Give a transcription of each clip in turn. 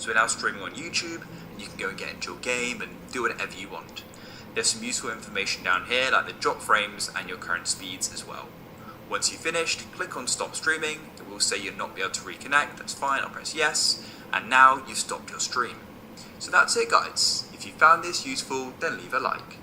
So we're now streaming on YouTube, and you can go and get into your game and do whatever you want. There's some useful information down here like the drop frames and your current speeds as well. Once you've finished, click on stop streaming. It will say you'll not be able to reconnect. That's fine, I'll press yes, and now you've stopped your stream. So that's it guys. If you found this useful, then leave a like.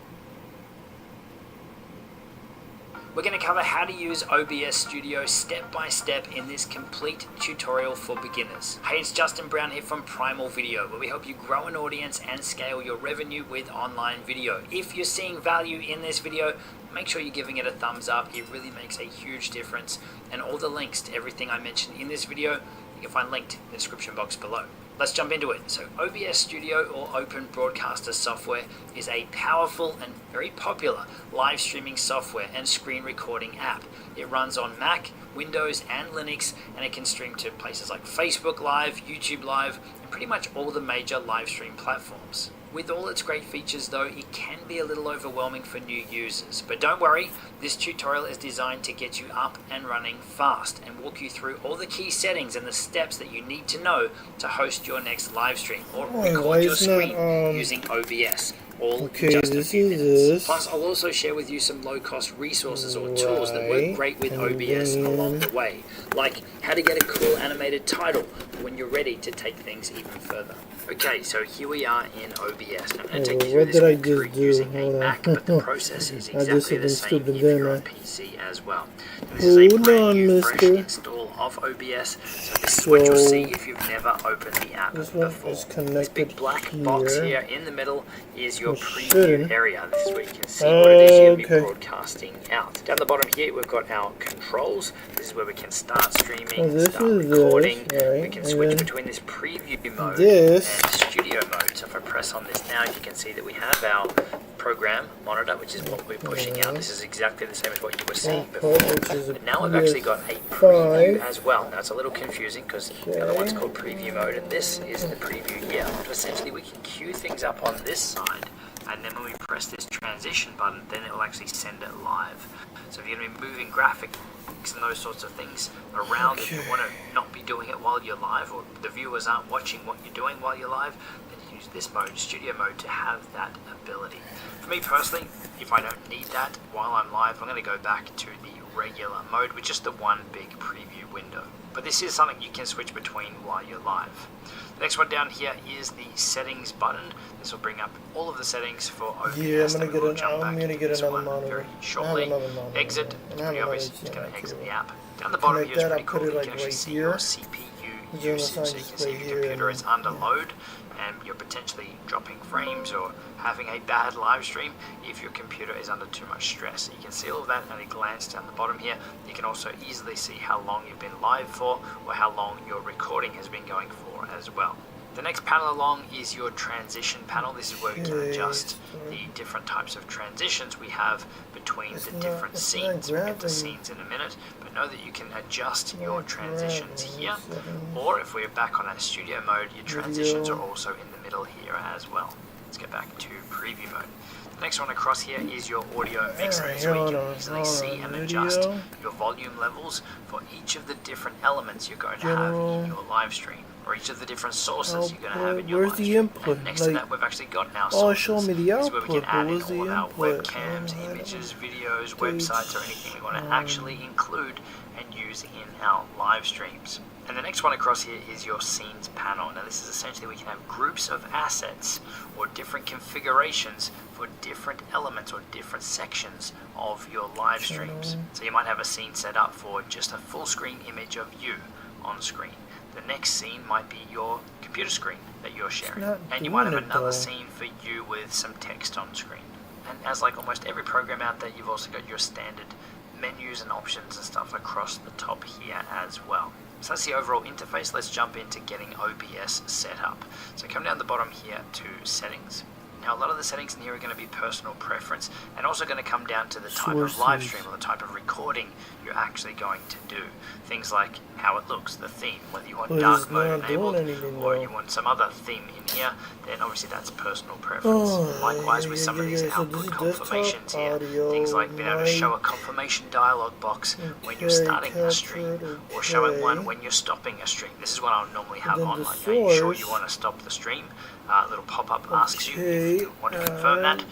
We're going to cover how to use OBS Studio step by step in this complete tutorial for beginners. Hey, it's Justin Brown here from Primal Video, where we help you grow an audience and scale your revenue with online video. If you're seeing value in this video, make sure you're giving it a thumbs up. It really makes a huge difference. And all the links to everything I mentioned in this video, you can find linked in the description box below. Let's jump into it. So OBS Studio, or Open Broadcaster software, is a powerful and very popular live streaming software and screen recording app. It runs on Mac, Windows and Linux, and it can stream to places like Facebook Live, YouTube Live, and pretty much all the major live stream platforms. With all its great features though, it can be a little overwhelming for new users. But don't worry, this tutorial is designed to get you up and running fast and walk you through all the key settings and the steps that you need to know to host your next live stream or record your screen using OBS. All just a few minutes. Plus, I'll also share with you some low-cost resources or tools that work great with OBS along the way, like how to get a cool animated title when you're ready to take things even further. Okay, so here we are in OBS. I'm going to take you through this through using a Mac, but the process is exactly the same if you're on PC as well. And this is a brand new, fresh install of OBS, so this is what you'll see if you've never opened the app before. This big black box here in the middle is your preview area. This is where you can see what it is you're going to be broadcasting out. Down the bottom here, we've got our controls. This is where we can start streaming, start recording. We can switch between this preview mode and studio mode. So if I press on this now, you can see that we have our program monitor, which is what we're pushing out. This is exactly the same as what you were seeing before. But now we've actually got a preview as well. Now it's a little confusing because the other one's called preview mode and this is the preview here. But essentially we can queue things up on this side, and then when we press this transition button, then it will actually send it live. So if you're going to be moving graphics and those sorts of things around, if you want to not be doing it while you're live, or the viewers aren't watching what you're doing while you're live, then you use this mode, studio mode, to have that ability. For me personally, if I don't need that while I'm live, I'm going to go back to the regular mode with just the one big preview window. But this is something you can switch between while you're live. The next one down here is the settings button. This will bring up all of the settings for OBS. Yeah, I'm gonna get another monitor. Very shortly. Exit. It's pretty obvious. It's going to exit the app. Down the bottom here is pretty cool. You can actually see your CPU usage, so you can see if your computer is under load and you're potentially dropping frames or having a bad live stream if your computer is under too much stress. You can see all of that at a glance down the bottom here. You can also easily see how long you've been live for or how long your recording has been going for as well. The next panel along is your transition panel. This is where we can adjust the different types of transitions we have between the different scenes. We'll get to scenes in a minute, but know that you can adjust your transitions here, or if we're back on our studio mode, your transitions are also in the middle here as well. Let's get back to preview mode. The next one across here is your audio mixer. This is where you can easily see and adjust your volume levels for each of the different elements you're going to have in your live stream, or each of the different sources you're going to have in your live stream. And next to that, we've actually got our sources. Show me the output. This is where we can add in all of our webcams, images, videos, websites, or anything we want to actually include and use in our live streams. And the next one across here is your scenes panel. Now this is essentially we can have groups of assets or different configurations for different elements or different sections of your live streams. So you might have a scene set up for just a full screen image of you on screen. The next scene might be your computer screen that you're sharing. And you might have another scene for you with some text on screen. And as like almost every program out there, you've also got your standard menus and options and stuff across the top here as well. So that's the overall interface. Let's jump into getting OBS set up. So come down the bottom here to settings. Now, a lot of the settings in here are going to be personal preference and also going to come down to the type of live stream or the type of recording you're actually going to do. Things like how it looks, the theme, whether you want dark mode enabled or you want some other theme in here, then obviously that's personal preference. Likewise with some of these output confirmations here, things like being able to show a confirmation dialog box when you're starting a stream or showing one when you're stopping a stream. This is what I'll normally have on, like, are you sure you want to stop the stream? A little pop-up asks you if you want to confirm that.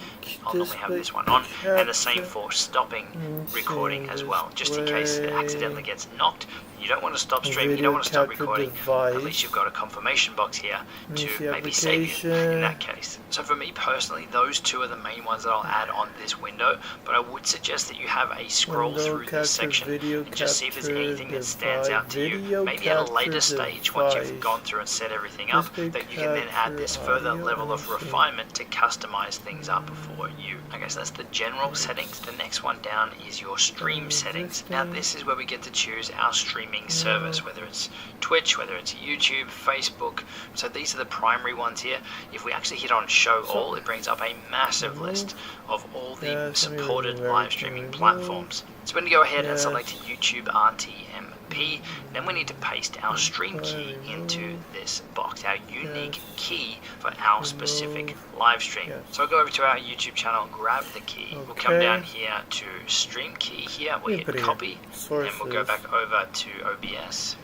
I'll normally have this one on, and the same for stopping recording as well, just in case it accidentally gets knocked. You don't want to stop streaming, you don't want to stop recording, at least you've got a confirmation box here to maybe save you in that case. So for me personally, those two are the main ones that I'll add on this window, but I would suggest that you have a scroll through this section and just see if there's anything that stands out to you, maybe at a later stage once you've gone through and set everything up, that you can then add this further level of refinement to customize things up for you. Okay, so that's the general settings. The next one down is your stream settings. Now this is where we get to choose our streaming service, whether it's Twitch, whether it's YouTube, Facebook. So these are the primary ones here. If we actually hit on show all, it brings up a massive list of all the supported live streaming platforms. So we're going to go ahead and select YouTube RTMP. Then we need to paste our stream key into this box, our unique key for our specific live stream. So I'll go over to our YouTube channel, grab the key. We'll come down here to stream key here. We'll hit copy, and we'll go back over to OBS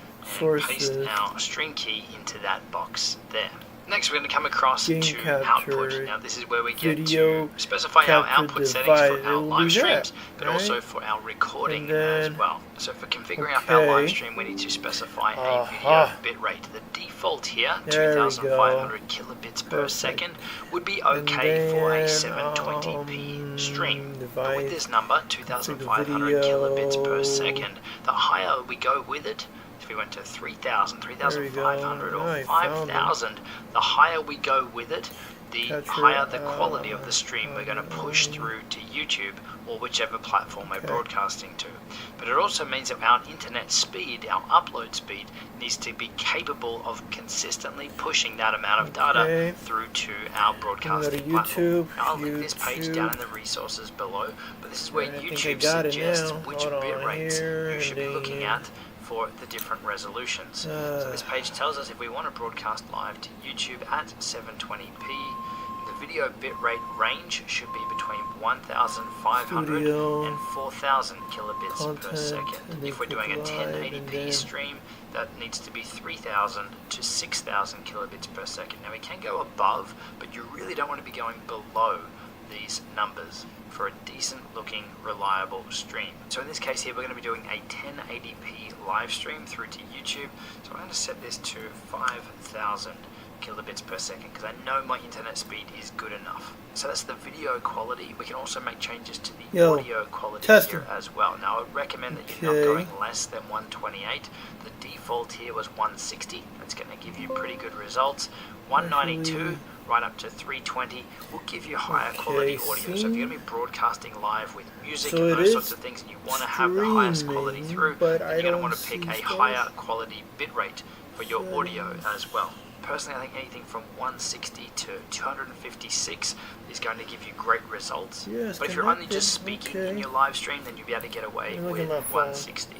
and paste our stream key into that box there. Next, we're going to come across to output. Now, this is where we get to specify our output settings for our live streams, but also for our recording as well. So for configuring up our live stream, we need to specify a video bitrate. The default here, 2,500 kilobits per second, would be okay for a 720p stream. But with this number, 2,500 kilobits per second, the higher we go with it, we went to 3,000, 3,500 or 5,000, the higher we go with it, the higher the quality of the stream we're going to push through to YouTube or whichever platform we're broadcasting to. But it also means that our internet speed, our upload speed, needs to be capable of consistently pushing that amount of data through to our broadcasting platform. Now, I'll link this page down in the resources below, but this is where YouTube suggests which bit rates you should be looking at for the different resolutions. So this page tells us if we want to broadcast live to YouTube at 720p, the video bitrate range should be between 1,500 and 4,000 kilobits per second. If we're doing a 1080p stream, that needs to be 3,000 to 6,000 kilobits per second. Now we can go above, but you really don't want to be going below these numbers for a decent looking reliable stream. So in this case here we're going to be doing a 1080p live stream through to YouTube. So I'm going to set this to 5,000 kilobits per second because I know my internet speed is good enough. So that's the video quality. We can also make changes to the audio quality here as well. Now I would recommend that you're not going less than 128. The default here was 160. That's going to give you pretty good results. 192 right up to 320 will give you higher quality audio. So if you're going to be broadcasting live with music and those sorts of things and you want to have the highest quality through, then you're going to want to pick a higher quality bitrate for your audio as well. Personally, I think anything from 160 to 256 is going to give you great results. But if you're only just speaking in your live stream, then you'll be able to get away with 160.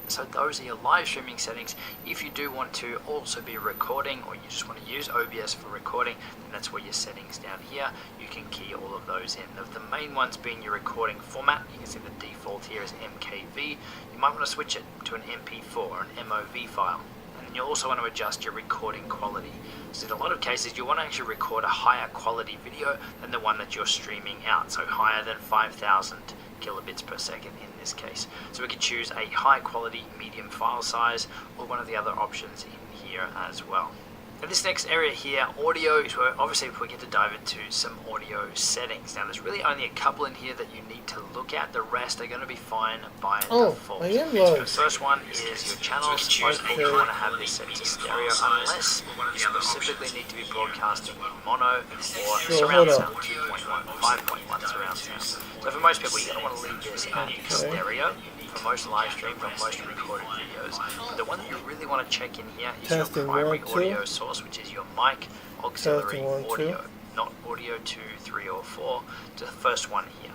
So those are your live streaming settings. If you do want to also be recording or you just want to use OBS for recording, then that's where your settings down here. You can key all of those in. The main ones being your recording format. You can see the default here is MKV. You might want to switch it to an MP4 or an MOV file. And you'll also want to adjust your recording quality. So in a lot of cases you want to actually record a higher quality video than the one that you're streaming out, so higher than 5,000 kilobits per second in this case. So we can choose a high quality medium file size or one of the other options in here as well. Now this next area here, audio, is where obviously we get to dive into some audio settings. Now there's really only a couple in here that you need to look at. The rest are going to be fine by default. So the first one is your channels. Most people want to have this set to stereo unless you specifically need to be broadcasting in mono or surround sound, 2.1, 5.1 surround sound. So for most people, you're going to want to leave this at stereo for most live streams or most recorded videos. But the one that you really want to check in here is your primary audio source, which is your mic auxiliary audio, not audio audio 2, 3 or 4 to the first one here.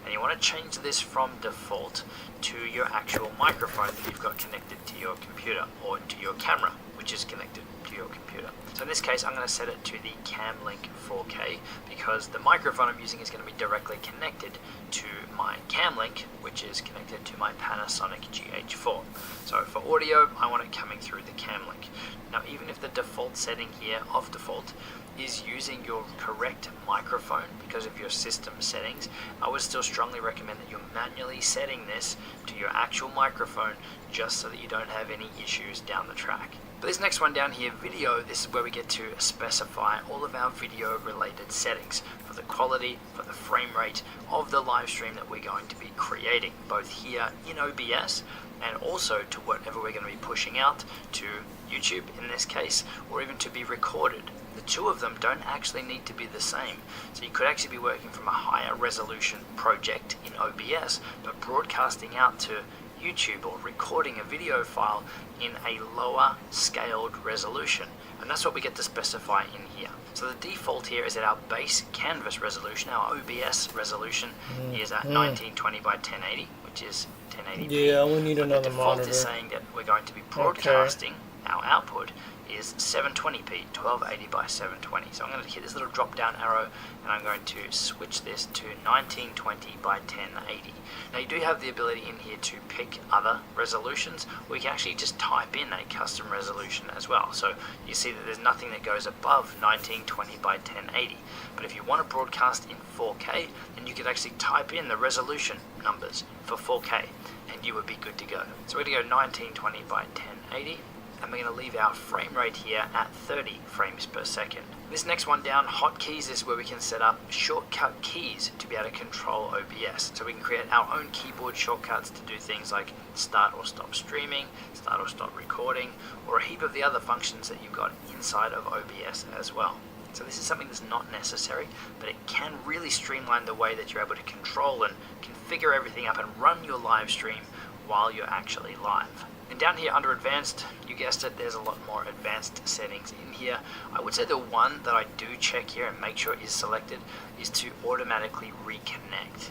And you want to change this from default to your actual microphone that you've got connected to your computer, or to your camera, which is connected to your computer. So in this case, I'm going to set it to the Camlink 4K because the microphone I'm using is going to be directly connected to my Camlink, which is connected to my Panasonic GH4. So for audio, I want it coming through the Camlink. Now, even if the default setting here of default is using your correct microphone because of your system settings, I would still strongly recommend that you're manually setting this to your actual microphone just so that you don't have any issues down the track. But this next one down here, video, this is where we get to specify all of our video related settings for the quality, for the frame rate of the live stream that we're going to be creating, both here in OBS and also to whatever we're going to be pushing out to YouTube in this case, or even to be recorded. The two of them don't actually need to be the same. So you could actually be working from a higher resolution project in OBS, but broadcasting out to YouTube or recording a video file in a lower scaled resolution. And that's what we get to specify in here. So the default here is that our base canvas resolution, our OBS resolution, is at 1920 by 1080, which is 1080p. Yeah, we need but another the default monitor. is saying that we're going to be broadcasting our output is 720p, 1280 by 720. So I'm going to hit this little drop down arrow and I'm going to switch this to 1920 by 1080. Now you do have the ability in here to pick other resolutions, or you can actually just type in a custom resolution as well. So you see that there's nothing that goes above 1920 by 1080. But if you want to broadcast in 4K, then you could actually type in the resolution numbers for 4K and you would be good to go. So we're going to go 1920 by 1080. And we're going to leave our frame rate here at 30 frames per second. This next one down, hotkeys, is where we can set up shortcut keys to be able to control OBS. So we can create our own keyboard shortcuts to do things like start or stop streaming, start or stop recording, or a heap of the other functions that you've got inside of OBS as well. So this is something that's not necessary, but it can really streamline the way that you're able to control and configure everything up and run your live stream while you're actually live. And down here under advanced, you guessed it, there's a lot more advanced settings in here. I would say the one that I do check here and make sure is selected is to automatically reconnect.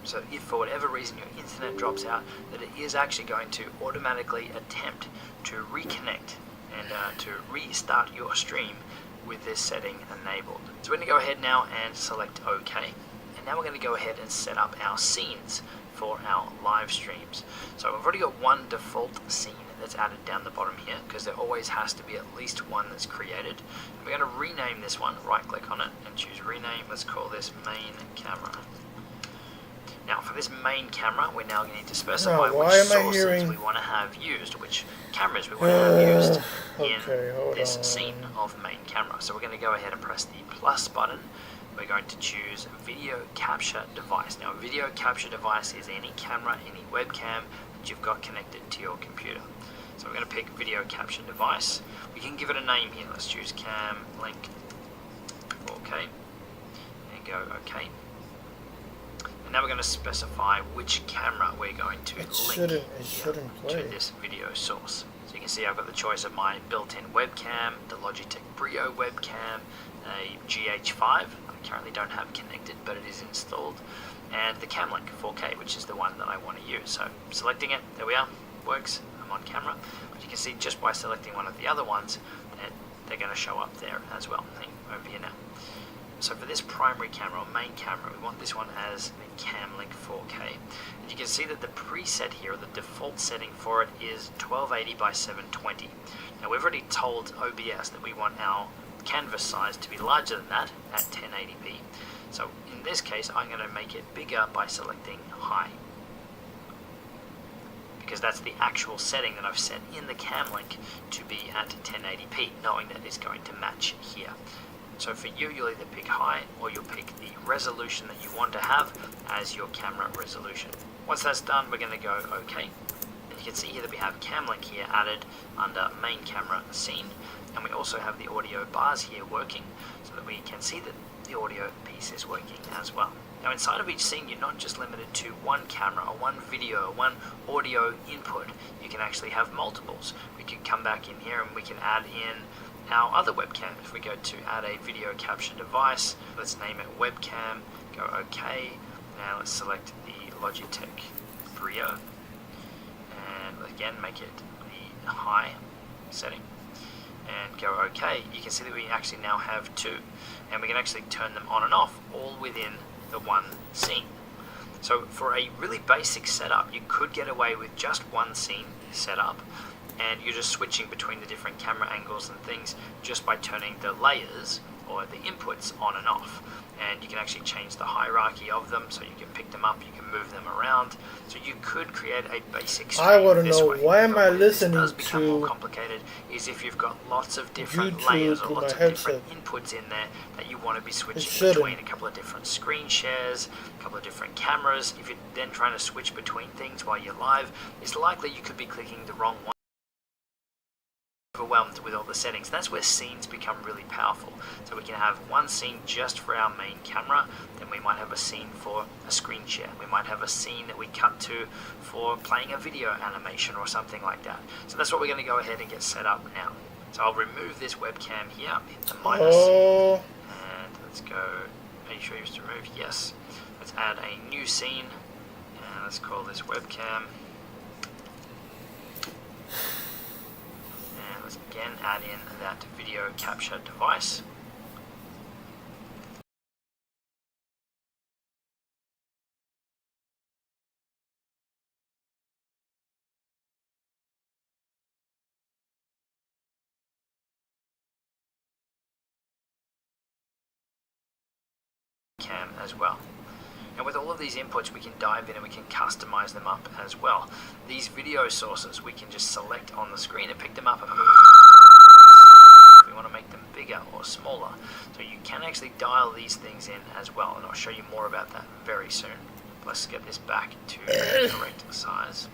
So if for whatever reason your internet drops out, that it is actually going to automatically attempt to reconnect and to restart your stream with this setting enabled. So we're going to go ahead now and select OK. And now we're going to go ahead and set up our scenes for our live streams. So we've already got one default scene that's added down the bottom here because there always has to be at least one that's created. And we're going to rename this one, right click on it and choose rename. Let's call this main camera. Now for this main camera, we're now going to need to specify which sources we want to have used, which cameras we want to have used in this scene of main camera. So we're going to go ahead and press the plus button. We're going to choose video capture device. Now, a video capture device is any camera, any webcam that you've got connected to your computer. So we're going to pick video capture device. We can give it a name here. Let's choose Camlink 4K and go OK. And now we're going to specify which camera we're going to link to this video source. So you can see I've got the choice of my built-in webcam, the Logitech Brio webcam, a GH5. Currently don't have connected, but it is installed, and the Camlink 4K, which is the one that I want to use. So selecting it, there we are, works, I'm on camera. But you can see just by selecting one of the other ones that they're going to show up there as well. Over here now. So for this primary camera, or main camera, we want this one as the Camlink 4K. And you can see that the preset here, or the default setting for it, is 1280 by 720. Now we've already told OBS that we want our canvas size to be larger than that at 1080p. So in this case, I'm going to make it bigger by selecting high, because that's the actual setting that I've set in the Camlink to be at 1080p, knowing that it's going to match here. So for you, you'll either pick high or you'll pick the resolution that you want to have as your camera resolution. Once that's done, we're going to go OK. And you can see here that we have Camlink here added under main camera scene. And we also have the audio bars here working so that we can see that the audio piece is working as well. Now inside of each scene, you're not just limited to one camera or one video or one audio input. You can actually have multiples. We can come back in here and we can add in our other webcam. If we go to add a video capture device, let's name it webcam, go OK. Now let's select the Logitech Brio, and again make it the high setting, and go OK. You can see that we actually now have two, and we can actually turn them on and off all within the one scene. So for a really basic setup, you could get away with just one scene setup, and you're just switching between the different camera angles and things just by turning the layers or the inputs on and off. And you can actually change the hierarchy of them, so you can pick them up, you can move them around. So you could create a basic stream. I want to this know, way. why am I But listening where this does become more to complicated is if you've got lots of different YouTube layers or through lots my of different headset? inputs in there that you want to be switching shouldn't. between a couple of different screen shares, a couple of different cameras. If you're then trying to switch between things while you're live, it's likely you could be clicking the wrong one. Overwhelmed with all the settings. That's where scenes become really powerful. So we can have one scene just for our main camera, then we might have a scene for a screen share, we might have a scene that we cut to for playing a video animation or something like that. So that's what we're going to go ahead and get set up now. So I'll remove this webcam here, hit the minus, and let's go. Are you sure you to remove? Yes. Let's add a new scene, and let's call this webcam. Let's again add in that video capture device. Cam as well. And with all of these inputs, we can dive in and we can customize them up as well. These video sources, we can just select on the screen and pick them up and move if we want to make them bigger or smaller. So you can actually dial these things in as well, and I'll show you more about that very soon. Let's get this back to the correct size.